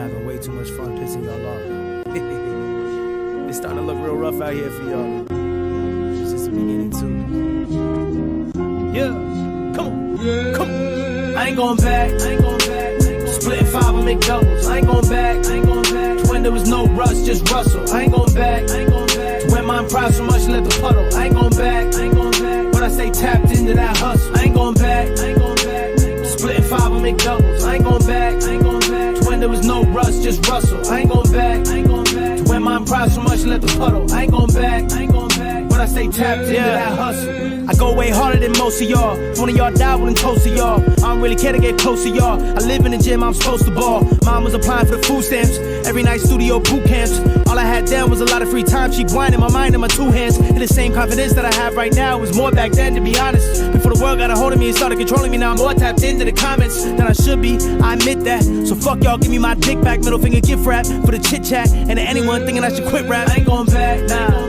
having way too much fun pissing y'all off. It's starting to look real rough out here for y'all. It's just the beginning too. Yeah, come on, come on. I ain't going back, I ain't going back. Splitting 5 and make doubles. I ain't going back, I ain't going back. To when there was no Russ, just Russell. I ain't going back, I ain't going back. To when mine pride so much let the puddle. I ain't going back, I ain't going back. But I stay tapped into that hustle. I ain't going back, I ain't going back. Splitting 5 and make doubles. I ain't going back, I ain't going back. To when there was no Russ, just Russell. I ain't going back, I ain't going back. To when mine pride so much let the puddle. I ain't going back, I ain't going back. But I stay tapped into that hustle. I go way harder than most of y'all. If one of y'all die, wouldn't toast to y'all. I don't really care to get close to y'all. I live in the gym, I'm supposed to ball. Mom was applying for the food stamps. Every night studio boot camps. All I had then was a lot of free time. She grinding my mind in my 2 hands. And the same confidence that I have right now was more back then, to be honest. Before the world got a hold of me and started controlling me, now I'm more tapped into the comments than I should be. I admit that. So fuck y'all, give me my dick back. Middle finger gift wrap for the chit chat. And to anyone thinking I should quit rap, I ain't going back, nah.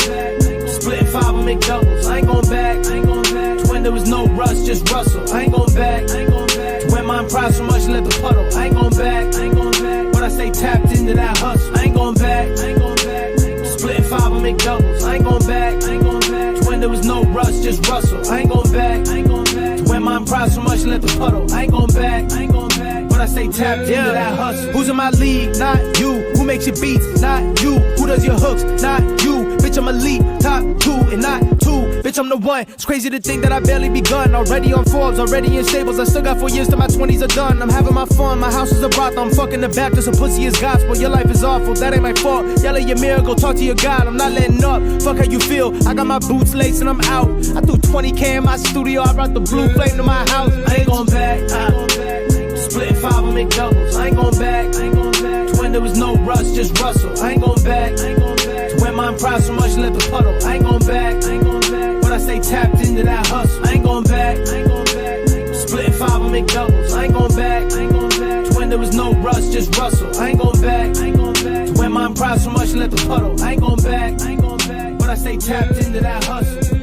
Splitting 5 and make doubles. I ain't going back, I ain't going back. To when there was no Russ, just Russell. I ain't going back, I ain't going back. To when mine pride so much let the puddle. I ain't going back, I ain't going back. But I stay tapped into that hustle. I ain't going back, I ain't going back. Splitting 5 and make doubles. I ain't going back, I ain't going back. To when there was no Russ, just Russell. I ain't going back, I ain't going back. To when mine pride so much let the puddle. I ain't going back, I ain't going back. But I stay tapped into that hustle. Who's in my league? Not you. Who makes your beats? Not you. Who does your hooks? Not you. Bitch, I'm elite, top 2 and not 2. Bitch, I'm the one. It's crazy to think that I barely begun. Already on Forbes, already in stables. I still got 4 years till my 20s are done. I'm having my fun. My house is a brothel. I'm fucking the Baptist. A pussy is gospel. Your life is awful. That ain't my fault. Yell at your mirror. Go talk to your God. I'm not letting up. Fuck how you feel. I got my boots laced and I'm out. I threw 20K in my studio. I brought the blue flame to my house. I ain't going back. I ain't going back. Splitting 5 and make doubles. I ain't going back. I ain't going back. To when there was no Russ, just Russell. I ain't going back. I ain't going back. To when mine pride so much let the puddle. I ain't going back. I ain't going back. But I stay tapped into that hustle. I ain't going back. I ain't going back. Splitting 5 and make doubles. I ain't going back. I ain't going back. To when there was no Russ, just Russell. I ain't going back. I ain't going back. To when mine pride so much let the puddle. I ain't going back. I ain't going back. But I stay tapped into that hustle.